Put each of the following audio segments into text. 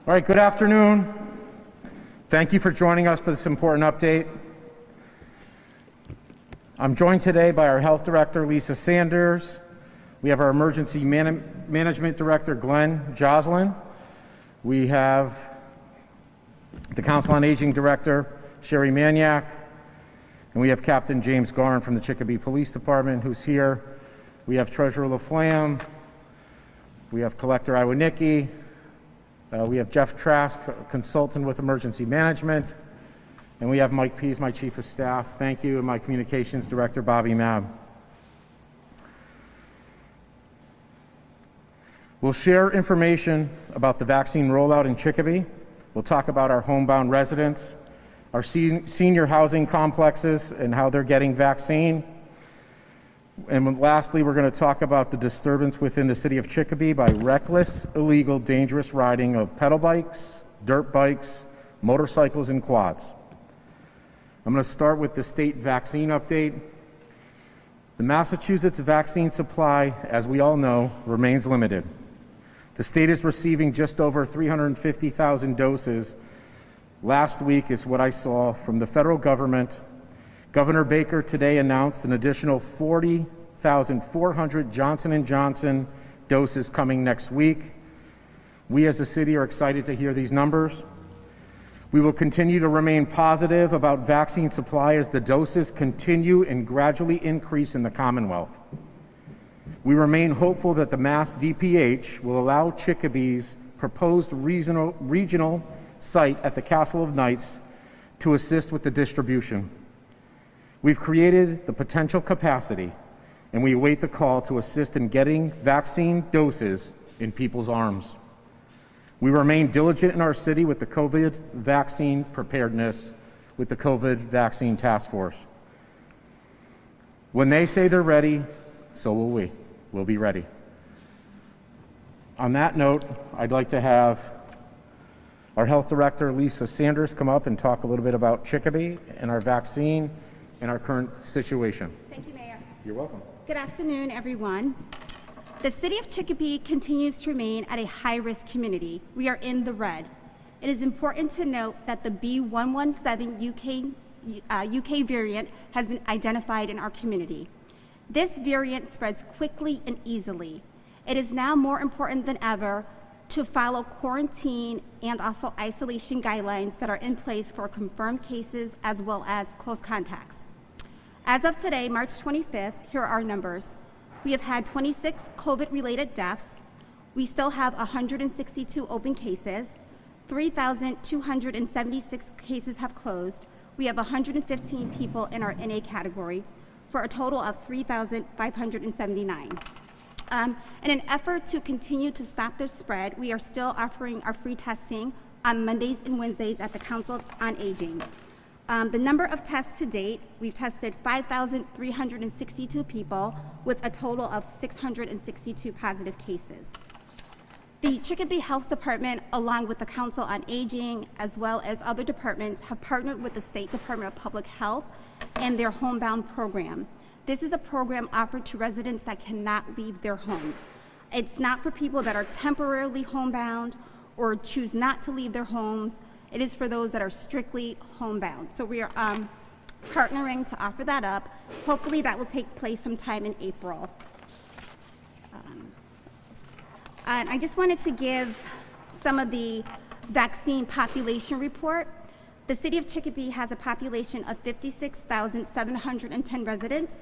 All right, good afternoon. Thank you for joining us for this important update. I'm joined today by our Health Director, Lisa Sanders. We have our Emergency Management Director, Glenn Joslin. We have the Council on Aging Director, Sherry Maniak. And we have Captain James Garn from the Chicopee Police Department, who's here. We have Treasurer LaFlamme. We have Collector Iwanicki. We have Jeff Trask, consultant with emergency management. And we have Mike Pease, my chief of staff. Thank you, and my communications director, Bobby Mab. We'll share information about the vaccine rollout in Chicopee. We'll talk about our homebound residents, our senior housing complexes and how they're getting vaccine. And lastly, we're going to talk about the disturbance within the city of Chicopee by reckless, illegal, dangerous riding of pedal bikes, dirt bikes, motorcycles, and quads. I'm going to start with the state vaccine update. The Massachusetts vaccine supply, as we all know, remains limited. The state is receiving just over 350,000 doses. Last week is what I saw from the federal government. Governor Baker today announced an additional 40,400 Johnson & Johnson doses coming next week. We as a city are excited to hear these numbers. We will continue to remain positive about vaccine supply as the doses continue and gradually increase in the Commonwealth. We remain hopeful that the Mass DPH will allow Chicopee's proposed regional site at the Castle of Knights to assist with the distribution. We've created the potential capacity, and we await the call to assist in getting vaccine doses in people's arms. We remain diligent in our city with the COVID vaccine preparedness with the COVID vaccine task force. When they say they're ready, so will we. We'll be ready. On that note, I'd like to have our Health Director, Lisa Sanders, come up and talk a little bit about Chicopee and our vaccine and our current situation. Thank you, Mayor. You're welcome. Good afternoon, everyone. The city of Chicopee continues to remain at a high-risk community. We are in the red. It is important to note that the B117 UK variant has been identified in our community. This variant spreads quickly and easily. It is now more important than ever to follow quarantine and also isolation guidelines that are in place for confirmed cases as well as close contacts. As of today, March 25th, here are our numbers. We have had 26 COVID-related deaths. We still have 162 open cases. 3,276 cases have closed. We have 115 people in our NA category for a total of 3,579. In an effort to continue to stop the spread, we are still offering our free testing on Mondays and Wednesdays at the Council on Aging. The number of tests to date, we've tested 5,362 people with a total of 662 positive cases. The Chicopee Health Department, along with the Council on Aging, as well as other departments, have partnered with the State Department of Public Health and their Homebound program. This is a program offered to residents that cannot leave their homes. It's not for people that are temporarily homebound or choose not to leave their homes. It is for those that are strictly homebound. So we are partnering to offer that up. Hopefully that will take place sometime in April. And I just wanted to give some of the vaccine population report. The city of Chicopee has a population of 56,710 residents.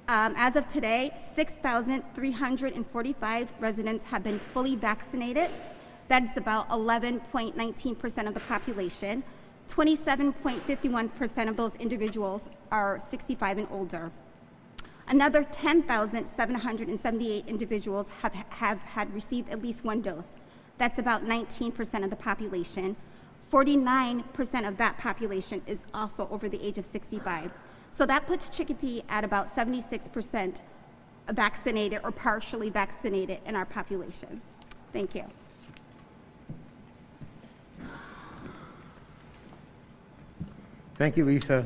As of today, 6,345 residents have been fully vaccinated. That's about 11.19% of the population. 27.51% of those individuals are 65 and older. Another 10,778 individuals have had received at least one dose. That's about 19% of the population. 49% of that population is also over the age of 65. So that puts Chicopee at about 76% vaccinated or partially vaccinated in our population. Thank you. Thank you, Lisa.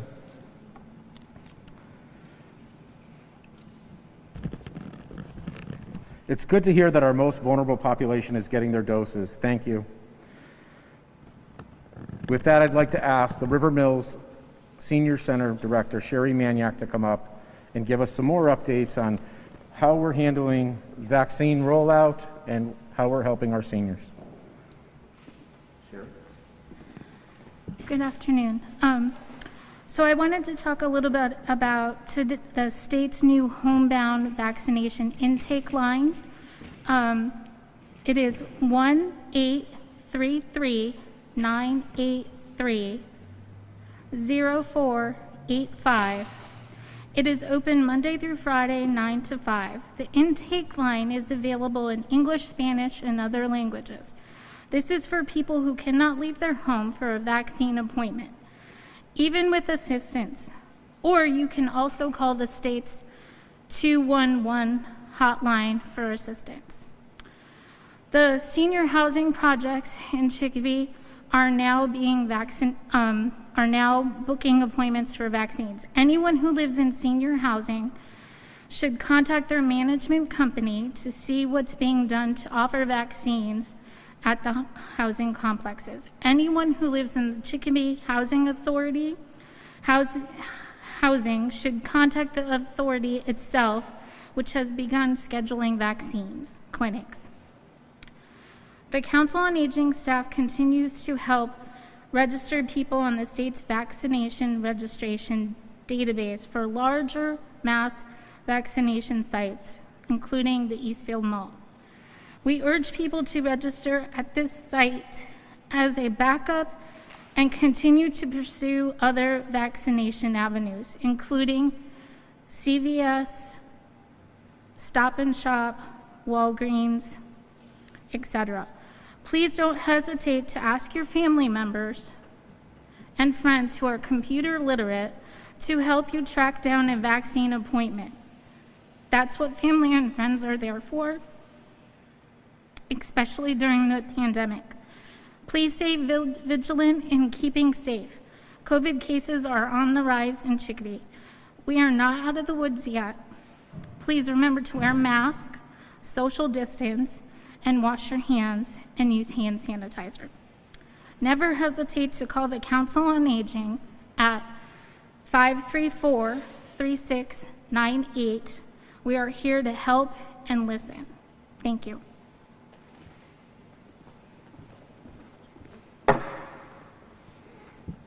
It's good to hear that our most vulnerable population is getting their doses. Thank you. With that, I'd like to ask the River Mills Senior Center Director, Sherry Maniac, to come up and give us some more updates on how we're handling vaccine rollout and how we're helping our seniors. Sherry? Good afternoon. So I wanted to talk a little bit about the state's new homebound vaccination intake line. It is 1-833-983-0485. It is open Monday through Friday, 9 to 5. The intake line is available in English, Spanish, and other languages. This is for people who cannot leave their home for a vaccine appointment, even with assistance. Or you can also call the state's 211 hotline for assistance. The senior housing projects in Chicopee are now booking appointments for vaccines. Anyone who lives in senior housing should contact their management company to see what's being done to offer vaccines at the housing complexes. Anyone who lives in the Chicopee Housing Authority housing should contact the authority itself, which has begun scheduling vaccines clinics. The Council on Aging staff continues to help registered people on the state's vaccination registration database for larger mass vaccination sites, including the Eastfield Mall. We urge people to register at this site as a backup and continue to pursue other vaccination avenues, including CVS, Stop and Shop, Walgreens, etc. Please don't hesitate to ask your family members and friends who are computer literate to help you track down a vaccine appointment. That's what family and friends are there for, especially during the pandemic. Please stay vigilant in keeping safe. COVID cases are on the rise in Chicopee. We are not out of the woods yet. Please remember to wear masks, social distance, and wash your hands and use hand sanitizer. Never hesitate to call the Council on Aging at 534-3698. We are here to help and listen. Thank you.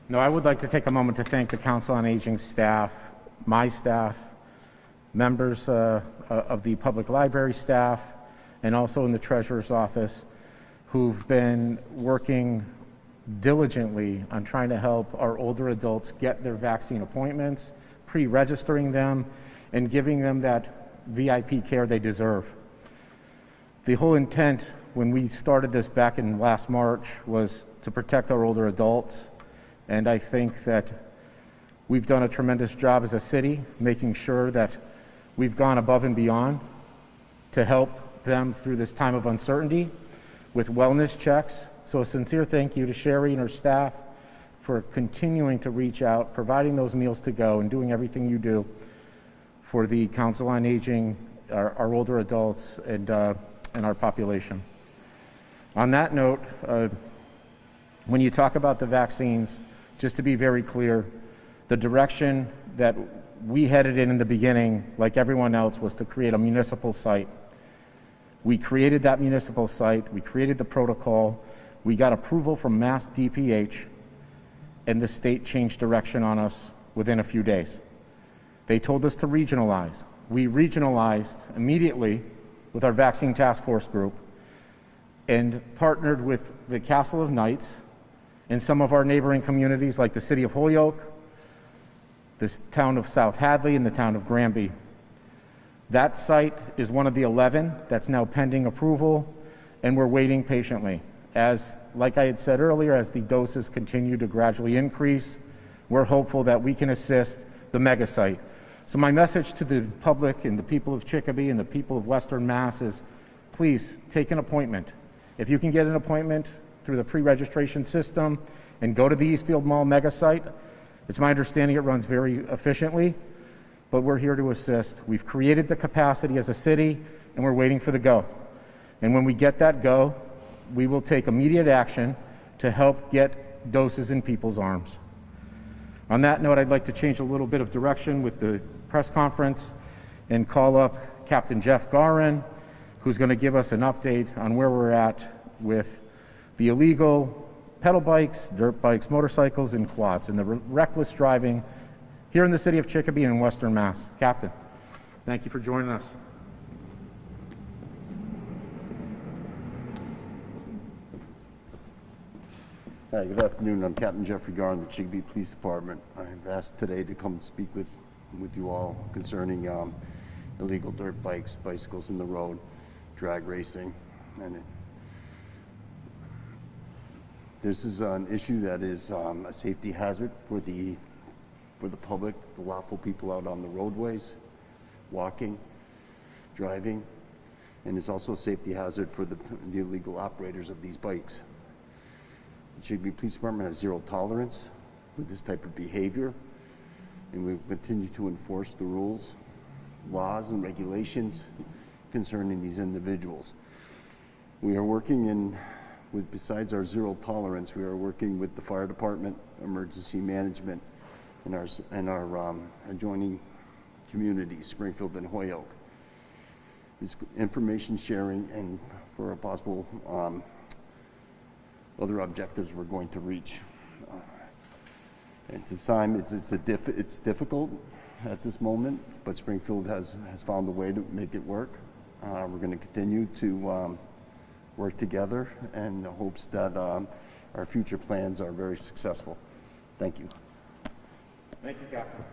Now, I would like to take a moment to thank the Council on Aging staff, my staff, members of the public library staff, and also in the Treasurer's office, who've been working diligently on trying to help our older adults get their vaccine appointments, pre-registering them, and giving them that VIP care they deserve. The whole intent when we started this back in last March was to protect our older adults, and I think that we've done a tremendous job as a city making sure that we've gone above and beyond to help them through this time of uncertainty with wellness checks. So a sincere thank you to Sherry and her staff for continuing to reach out, providing those meals to go, and doing everything you do for the Council on Aging, our older adults, and our population. On that note, when you talk about the vaccines, just to be very clear, the direction that we headed in the beginning, like everyone else, was to create a municipal site. We created that municipal site, we created the protocol, we got approval from Mass DPH, and the state changed direction on us within a few days. They told us to regionalize. We regionalized immediately with our vaccine task force group and partnered with the Castle of Knights and some of our neighboring communities like the city of Holyoke, the town of South Hadley, and the town of Granby. That site is one of the 11 that's now pending approval, and we're waiting patiently. As, like I had said earlier, as the doses continue to gradually increase, we're hopeful that we can assist the mega site. So my message to the public and the people of Chicopee and the people of Western Mass is, please take an appointment. If you can get an appointment through the pre-registration system and go to the Eastfield Mall mega site, it's my understanding it runs very efficiently, but we're here to assist. We've created the capacity as a city, and we're waiting for the go. And when we get that go, we will take immediate action to help get doses in people's arms. On that note, I'd like to change a little bit of direction with the press conference and call up Captain Jeff Garin, who's going to give us an update on where we're at with the illegal pedal bikes, dirt bikes, motorcycles, and quads, and the reckless driving here in the city of Chicopee and in Western Mass. Captain, thank you for joining us. Hi, good afternoon. I'm Captain Jeffrey Garin, the Chicopee Police Department. I've asked today to come speak with you all concerning illegal dirt bikes, bicycles in the road, drag racing, and this is an issue that is a safety hazard for the public, the lawful people out on the roadways, walking, driving, and it's also a safety hazard for the illegal operators of these bikes. The Chicopee Police Department has zero tolerance with this type of behavior, and we continue to enforce the rules, laws, and regulations concerning these individuals. We are working besides our zero tolerance, we are working with the fire department, emergency management, and our adjoining communities, Springfield and Holyoke. This information sharing and for a possible other objectives we're going to reach. At this time, it's difficult at this moment, but Springfield has found a way to make it work. We're going to continue to work together in the hopes that our future plans are very successful. Thank you. Thank you, Captain.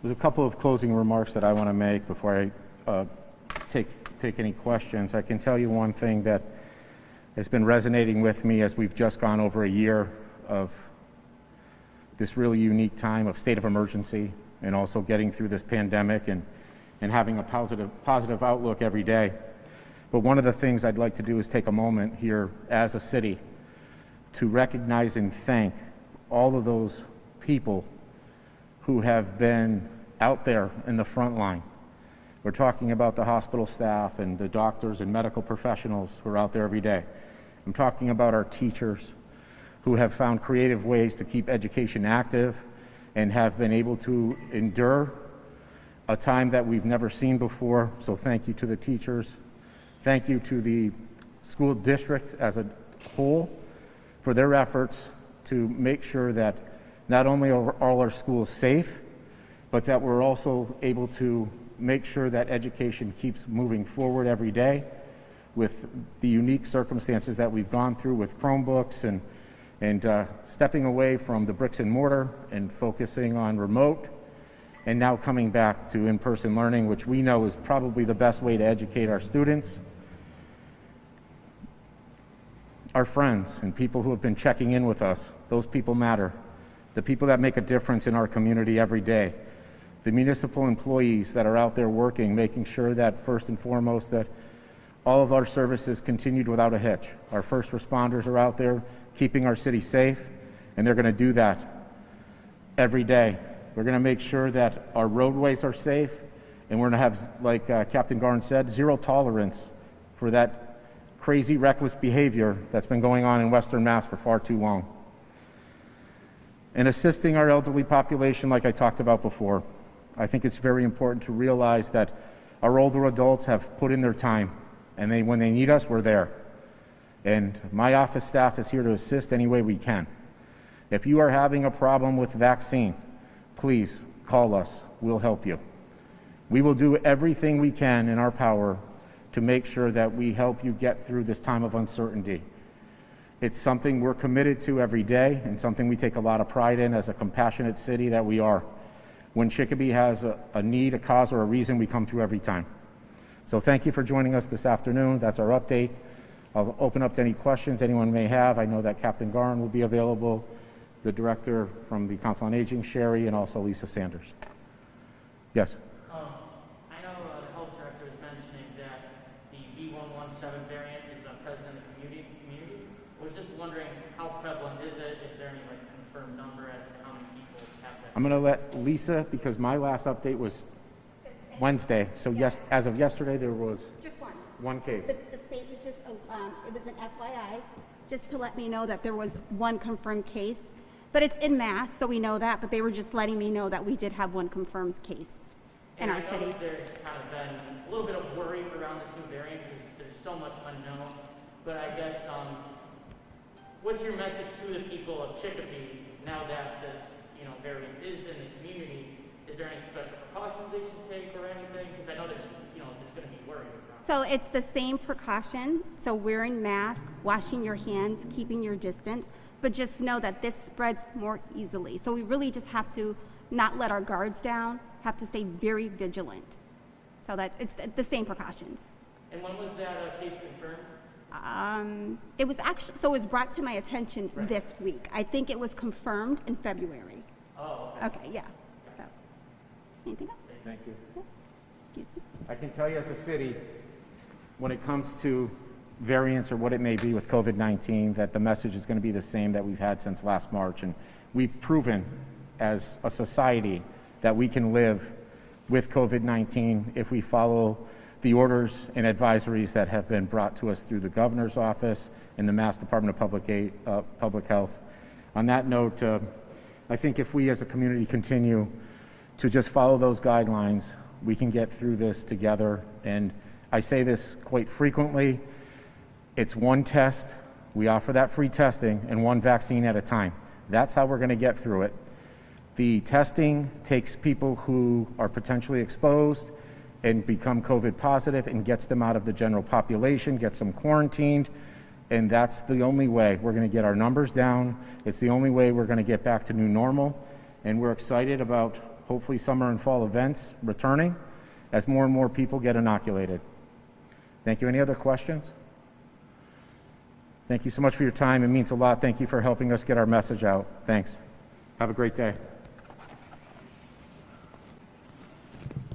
There's a couple of closing remarks that I want to make before I take any questions. I can tell you one thing that has been resonating with me as we've just gone over a year of this really unique time of state of emergency and also getting through this pandemic and having a positive outlook every day. But one of the things I'd like to do is take a moment here as a city to recognize and thank all of those people who have been out there in the front line. We're talking about the hospital staff and the doctors and medical professionals who are out there every day. I'm talking about our teachers who have found creative ways to keep education active and have been able to endure a time that we've never seen before. So thank you to the teachers. Thank you to the school district as a whole for their efforts to make sure that not only are all our schools safe, but that we're also able to make sure that education keeps moving forward every day with the unique circumstances that we've gone through with Chromebooks and stepping away from the bricks and mortar and focusing on remote and now coming back to in-person learning, which we know is probably the best way to educate our students. Our friends and people who have been checking in with us, those people matter. The people that make a difference in our community every day. The municipal employees that are out there working, making sure that first and foremost that all of our services continued without a hitch. Our first responders are out there keeping our city safe, and they're going to do that every day. We're going to make sure that our roadways are safe, and we're going to have, like Captain Garin said, zero tolerance for that crazy, reckless behavior that's been going on in Western Mass for far too long. And assisting our elderly population, like I talked about before, I think it's very important to realize that our older adults have put in their time, and when they need us, we're there. And my office staff is here to assist any way we can. If you are having a problem with vaccine, please call us. We'll help you. We will do everything we can in our power to make sure that we help you get through this time of uncertainty. It's something we're committed to every day and something we take a lot of pride in as a compassionate city that we are. When Chicopee has a need, a cause, or a reason, we come through every time. So thank you for joining us this afternoon. That's our update. I'll open up to any questions anyone may have. I know that Captain Garin will be available, the director from the Council on Aging, Sherry, and also Lisa Sanders. Yes? I know the health director is mentioning that the B117 variant is present in the community. I was just wondering how prevalent is it? Is there any confirmed number as to how many people have that? I'm going to let Lisa, because my last update was Wednesday. So yes, as of yesterday, there was Just one. One case. The state was just, it was an FYI, just to let me know that there was one confirmed case. But it's in mass, so we know that, but they were just letting me know that we did have one confirmed case in And our I know city. that there's kind of been a little bit of worry around this new variant because there's so much unknown. But I guess, what's your message to the people of Chicopee now that this, variant is in the community? Is there any special precautions they should take or anything? Because I know there's going to be worry around. So it's the same precaution, so wearing masks, washing your hands, keeping your distance, but just know that this spreads more easily. So we really just have to not let our guards down, have to stay very vigilant. So it's the same precautions. And when was that case confirmed? It was actually, so it was brought to my attention this week. I think it was confirmed in February. Oh, okay. Okay, yeah. So, anything else? Thank you. Excuse me. I can tell you as a city, when it comes to variants or what it may be with COVID-19, that the message is going to be the same that we've had since last March. And we've proven as a society that we can live with COVID-19 if we follow the orders and advisories that have been brought to us through the governor's office and the Mass Department of Public Health. On that note, I think if we as a community continue to just follow those guidelines, we can get through this together. And I say this quite frequently, it's one test, we offer that free testing, and one vaccine at a time. That's how we're going to get through it. The testing takes people who are potentially exposed and become COVID positive and gets them out of the general population, gets them quarantined, and that's the only way we're going to get our numbers down. It's the only way we're going to get back to new normal, and we're excited about hopefully summer and fall events returning as more and more people get inoculated. Thank you. Any other questions? Thank you so much for your time. It means a lot. Thank you for helping us get our message out. Thanks. Have a great day.